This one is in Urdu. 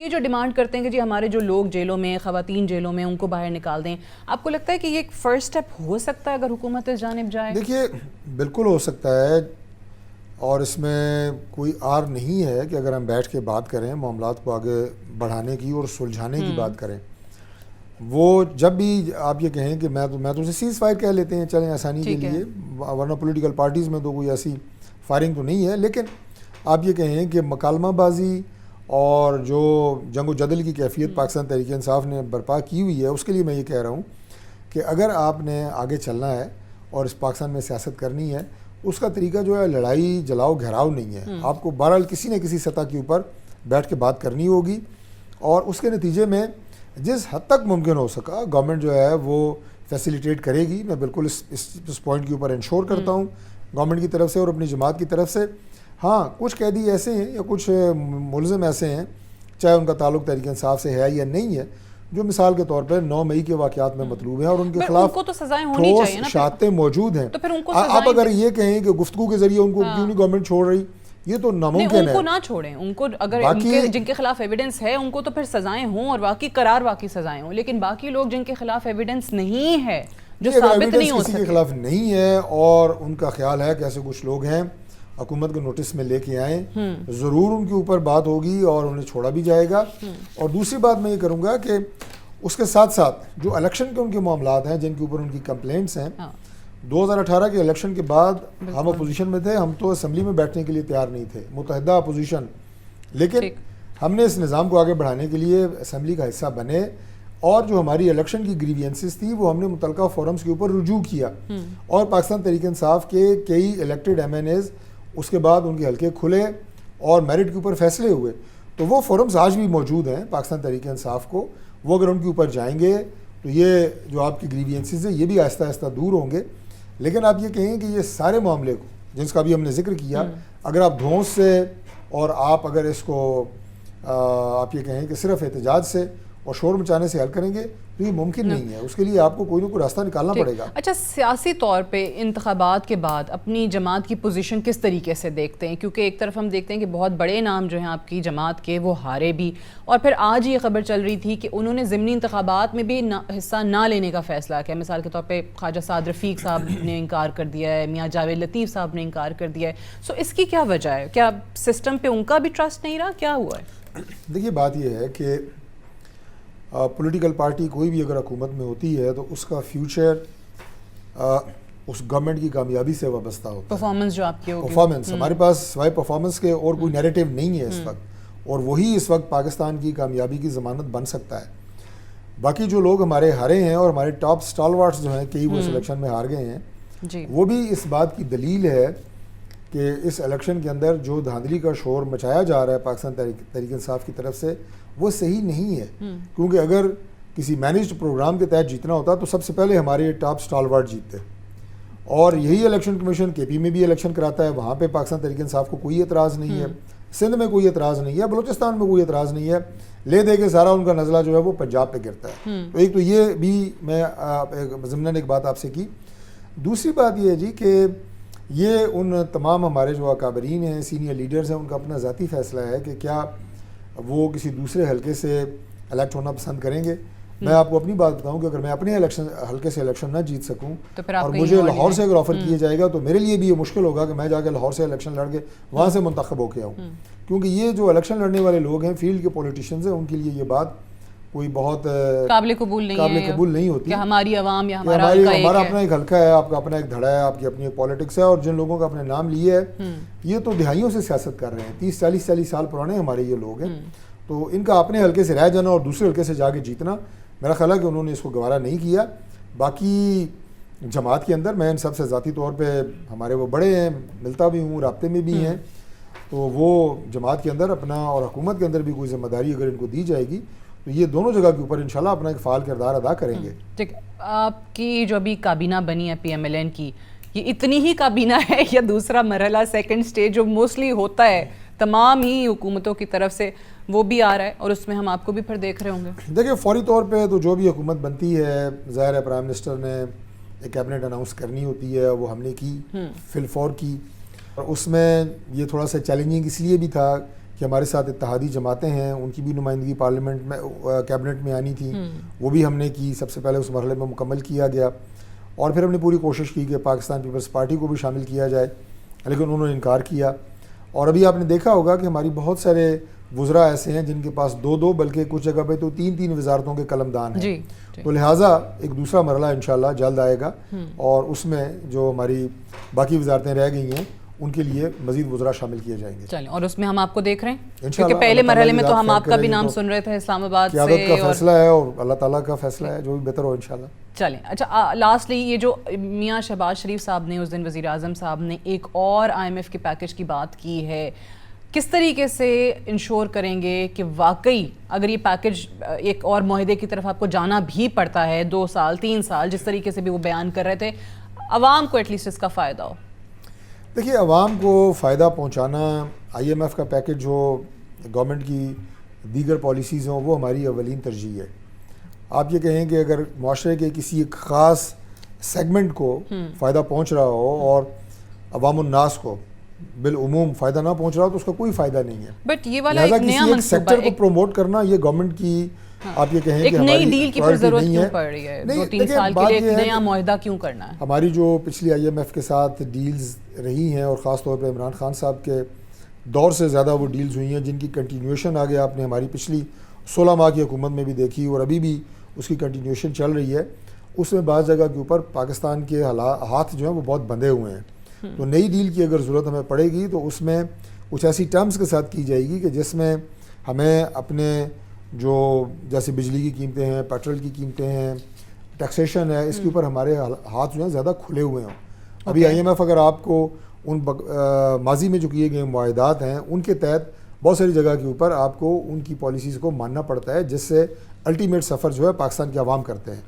یہ جو ڈیمانڈ کرتے ہیں کہ جی ہمارے جو لوگ جیلوں میں خواتین جیلوں میں ان کو باہر نکال دیں، آپ کو لگتا ہے کہ یہ ایک فرسٹ سٹیپ ہو سکتا ہے اگر حکومت اس جانب جائے؟ دیکھیے بالکل ہو سکتا ہے، اور اس میں کوئی آر نہیں ہے کہ اگر ہم بیٹھ کے بات کریں معاملات کو آگے بڑھانے کی اور سلجھانے کی بات کریں. وہ جب بھی آپ یہ کہیں کہ میں تو اسے سیز فائر کہہ لیتے ہیں چلیں آسانی کے لیے، ورنہ پولیٹیکل پارٹیز میں تو کوئی ایسی فائرنگ تو نہیں ہے، لیکن آپ یہ کہیں کہ مکالمہ بازی اور جو جنگ و جدل کی کیفیت پاکستان تحریک انصاف نے برپا کی ہوئی ہے، اس کے لیے میں یہ کہہ رہا ہوں کہ اگر آپ نے آگے چلنا ہے اور اس پاکستان میں سیاست کرنی ہے، اس کا طریقہ جو ہے لڑائی جلاؤ گھیراؤ نہیں ہے. آپ کو بہرحال کسی نہ کسی سطح کے اوپر بیٹھ کے بات کرنی ہوگی، اور اس کے نتیجے میں جس حد تک ممکن ہو سکا گورنمنٹ جو ہے وہ فیسیلیٹیٹ کرے گی. میں بالکل اس پوائنٹ کے اوپر انشور کرتا ہوں گورنمنٹ کی طرف سے اور اپنی جماعت کی طرف سے. ہاں کچھ قیدی ایسے ہیں یا کچھ ملزم ایسے ہیں، چاہے ان کا تعلق تحریک انصاف سے ہے یا نہیں ہے، جو مثال کے طور پر 9 مئی کے واقعات میں مطلوب ہیں اور ان کے خلاف ٹھوس شہادتیں موجود ہیں. آپ اگر یہ کہیں کہ گفتگو کے ذریعے ان کو کیوں نہیں گورنمنٹ چھوڑ رہی، یہ تو ناممکن ہے. ان کو نہ چھوڑیں، ان کو اگر جن کے خلاف ایویڈنس ہے ان کو تو پھر سزائیں ہوں اور واقعی واقعی سزائیں ہوں، لیکن باقی لوگ جن کے خلاف ایویڈنس نہیں ہے، جو ثابت نہیں ہو کسی کے خلاف نہیں ہے اور ان کا خیال ہے کہ ایسے کچھ لوگ ہیں، حکومت کو نوٹس میں لے کے آئیں، ضرور ان کے اوپر بات ہوگی اور انہیں چھوڑا بھی جائے گا. اور دوسری بات میں یہ کروں گا کہ اس کے ساتھ ساتھ جو الیکشن کے ان کے معاملات ہیں جن کے اوپر ان کی کمپلینٹس ہیں، 2018 کے الیکشن کے بعد ہم اپوزیشن میں تھے، ہم تو اسمبلی میں بیٹھنے کے لیے تیار نہیں تھے، متحدہ اپوزیشن، لیکن ہم نے اس نظام کو آگے بڑھانے کے لیے اسمبلی کا حصہ بنے اور جو ہماری الیکشن کی گریوینسز تھی وہ ہم نے متعلقہ فورمز کے اوپر رجوع کیا، اور پاکستان تحریک انصاف کے کئی الیکٹڈ ایم این ایز اس کے بعد ان کے حلقے کھلے اور میرٹ کے اوپر فیصلے ہوئے. تو وہ فورمز آج بھی موجود ہیں پاکستان تحریک انصاف کو، وہ اگر ان کے اوپر جائیں گے تو یہ جو آپ کی گریوینسز ہیں یہ بھی آہستہ آہستہ دور ہوں گے. لیکن آپ یہ کہیں کہ یہ سارے معاملے کو جس کا بھی ہم نے ذکر کیا، اگر آپ دھونس سے اور آپ اگر اس کو آپ یہ کہیں کہ صرف احتجاج سے اور شور مچانے سے حل کریں گے تو یہ ممکن نہیں ہے. اس کے لیے آپ کو کوئی نہ کوئی راستہ نکالنا پڑے گا. اچھا، سیاسی طور پہ انتخابات کے بعد اپنی جماعت کی پوزیشن کس طریقے سے دیکھتے ہیں؟ کیونکہ ایک طرف ہم دیکھتے ہیں کہ بہت بڑے نام جو ہیں آپ کی جماعت کے وہ ہارے بھی، اور پھر آج یہ خبر چل رہی تھی کہ انہوں نے ضمنی انتخابات میں بھی حصہ نہ لینے کا فیصلہ کیا. مثال کے طور پہ خواجہ سعد رفیق صاحب نے انکار کر دیا ہے، میاں جاوید لطیف صاحب نے انکار کر دیا ہے. سو اس کی کیا وجہ ہے؟ کیا سسٹم پہ ان کا بھی ٹرسٹ نہیں رہا؟ کیا ہوا ہے؟ دیکھیے بات یہ ہے کہ پولیٹیکل پارٹی کوئی بھی اگر حکومت میں ہوتی ہے تو اس کا فیوچر اس گورنمنٹ کی کامیابی سے وابستہ ہوتا ہے. پرفارمنس جو آپ کی ہوگی، پرفارمنس ہمارے پاس سوائے پرفارمنس کے اور کوئی نیریٹو نہیں ہے اس وقت، اور وہی اس وقت پاکستان کی کامیابی کی ضمانت بن سکتا ہے. باقی جو لوگ ہمارے ہارے ہیں اور ہمارے ٹاپ اسٹالوارٹس جو ہیں کئی وہ اس الیکشن میں ہار گئے ہیں، وہ بھی اس بات کی دلیل ہے کہ اس الیکشن کے اندر جو دھاندلی کا شور مچایا جا رہا ہے پاکستان تحریک انصاف کی طرف سے وہ صحیح نہیں ہے. کیونکہ اگر کسی مینجڈ پروگرام کے تحت جیتنا ہوتا تو سب سے پہلے ہمارے ٹاپ اسٹالورٹ جیتتے، اور یہی الیکشن کمیشن کے پی میں بھی الیکشن کراتا ہے، وہاں پہ پاکستان تحریک انصاف کو کوئی اعتراض نہیں ہے، سندھ میں کوئی اعتراض نہیں ہے، بلوچستان میں کوئی اعتراض نہیں ہے، لے دے کے سارا ان کا نزلہ جو ہے وہ پنجاب پہ گرتا ہے. تو ایک تو یہ بھی میں ضمناً ایک بات آپ سے کی. دوسری بات یہ ہے جی کہ یہ ان تمام ہمارے جو اکابرین ہیں، سینئر لیڈرز ہیں، ان کا اپنا ذاتی فیصلہ ہے کہ کیا وہ کسی دوسرے حلقے سے الیکٹ ہونا پسند کریں گے. میں آپ کو اپنی بات بتاؤں کہ اگر میں اپنے حلقے سے الیکشن نہ جیت سکوں اور مجھے لاہور سے اگر آفر کیا جائے گا تو میرے لیے بھی یہ مشکل ہوگا کہ میں جا کے لاہور سے الیکشن لڑ کے وہاں سے منتخب ہو کے آؤں. کیونکہ یہ جو الیکشن لڑنے والے لوگ ہیں، فیلڈ کے پولیٹیشینز ہیں، ان کے لیے یہ بات کوئی بہت قابل قبول نہیں ہوتی کہ ہماری عوام یا ہمارا اپنا ایک حلقہ ہے، آپ کا اپنا ایک دھڑا ہے، آپ کی اپنی ایک پالیٹکس ہے، اور جن لوگوں کا اپنے نام لیے ہے یہ تو دہائیوں سے سیاست کر رہے ہیں، 30-40 سال پرانے ہمارے یہ لوگ ہیں. تو ان کا اپنے حلقے سے رہ جانا اور دوسرے حلقے سے جا کے جیتنا، میرا خیال ہے کہ انہوں نے اس کو گوارا نہیں کیا. باقی جماعت کے اندر میں ان سب سے ذاتی طور پہ ہمارے وہ بڑے ہیں، ملتا بھی ہوں، رابطے میں بھی ہیں، تو وہ جماعت کے اندر اپنا اور حکومت کے اندر بھی کوئی ذمہ داری اگر ان کو دی جائے گی تو یہ دونوں جگہ کے اوپر انشاءاللہ اپنا ایک فعال کردار ادا کریں گے. ٹھیک، آپ کی جو ابھی کابینہ بنی ہے پی ایم ایل این کی، یہ اتنی ہی کابینہ ہے یا دوسرا مرحلہ سیکنڈ سٹیج جو موسٹلی ہوتا ہے تمام ہی حکومتوں کی طرف سے وہ بھی آ رہا ہے اور اس میں ہم آپ کو بھی پھر دیکھ رہے ہوں گے؟ دیکھیں فوری طور پہ تو جو بھی حکومت بنتی ہے ظاہر ہے پرائم منسٹر نے ایک کیبنٹ اناؤنس کرنی ہوتی ہے، وہ ہم نے کی فی الفور کی، اور اس میں یہ تھوڑا سا چیلنجنگ اس لیے بھی تھا کہ ہمارے ساتھ اتحادی جماعتیں ہیں، ان کی بھی نمائندگی پارلیمنٹ میں کیبنٹ میں آنی تھی، وہ بھی ہم نے کی، سب سے پہلے اس مرحلے میں مکمل کیا گیا، اور پھر ہم نے پوری کوشش کی کہ پاکستان پیپلز پارٹی کو بھی شامل کیا جائے، لیکن انہوں نے انکار کیا۔ اور ابھی آپ نے دیکھا ہوگا کہ ہماری بہت سارے وزراء ایسے ہیں جن کے پاس 2 بلکہ کچھ جگہ پہ تو 3 وزارتوں کے قلمدان ہیں، تو لہٰذا ایک دوسرا مرحلہ انشاءاللہ جلد آئے گا، اور اس میں جو ہماری باقی وزارتیں رہ گئی ہیں ان کے لیے مزید وزراء شامل کیے جائیں گے۔ چلیں، اور اس میں ہم آپ کو دیکھ رہے ہیں انشاءاللہ، کیونکہ پہلے اللہ مرحلے تعالیٰ میں تو ہم آپ کا بھی کرے نام تو سن رہے تھے اسلام آباد سے، قیادت کا فیصلہ ہے اور اللہ تعالیٰ کا فیصلہ ہے، جو بھی بہتر ہو انشاءاللہ۔ چلیں، اچھا لاسٹلی یہ جو میاں شہباز شریف صاحب نے اس دن وزیر اعظم صاحب نے ایک اور IMF کے پیکج کی بات کی ہے، کس طریقے سے انشور کریں گے کہ واقعی اگر یہ پیکج ایک اور معاہدے کی طرف آپ کو جانا بھی پڑتا ہے 2 سال 3 سال جس طریقے سے بھی وہ بیان کر رہے تھے، عوام کو ایٹ لیسٹ اس کا فائدہ ہو؟ دیکھیے، عوام کو فائدہ پہنچانا IMF کا پیکج ہو، گورنمنٹ کی دیگر پالیسیز ہوں، وہ ہماری اولین ترجیح ہے۔ آپ یہ کہیں کہ اگر معاشرے کے کسی ایک خاص سیگمنٹ کو فائدہ پہنچ رہا ہو اور عوام الناس کو بالعموم فائدہ نہ پہنچ رہا ہو تو اس کا کوئی فائدہ نہیں ہے۔ بٹ یہ والا ایک نیا کسی منصوبہ، سیکٹر کو پروموٹ کرنا یہ گورنمنٹ کی، آپ یہ کہیں کہ ایک نئی ہماری ڈیل کی پھر ضرورت کیوں پڑ رہی ہے؟ 2-3 سال کے لیے ایک نیا معاہدہ کیوں کرنا ہے؟ ہماری جو پچھلی IMF کے ساتھ ڈیلز رہی ہیں، اور خاص طور پہ عمران خان صاحب کے دور سے زیادہ وہ ڈیلز ہوئی ہیں جن کی کنٹینیوشن آگے آپ نے ہماری پچھلی 16 ماہ کی حکومت میں بھی دیکھی، اور ابھی بھی اس کی کنٹینیوشن چل رہی ہے۔ اس میں بعض جگہ کے اوپر پاکستان کے ہاتھ جو ہیں وہ بہت بندھے ہوئے ہیں، تو نئی ڈیل کی اگر ضرورت ہمیں پڑے گی تو اس میں کچھ ایسی ٹرمز کے ساتھ کی جائے گی کہ جس میں ہمیں اپنے جو جیسے بجلی کی قیمتیں ہیں، پیٹرول کی قیمتیں ہیں، ٹیکسیشن ہے، اس کے اوپر ہمارے ہاتھ جو ہیں زیادہ کھلے ہوئے ہوں۔ ابھی IMF اگر آپ کو ان ماضی میں جو کیے گئے معاہدات ہیں ان کے تحت بہت ساری جگہ کے اوپر آپ کو ان کی پالیسیز کو ماننا پڑتا ہے، جس سے الٹیمیٹ سفر جو ہے پاکستان کے عوام کرتے ہیں۔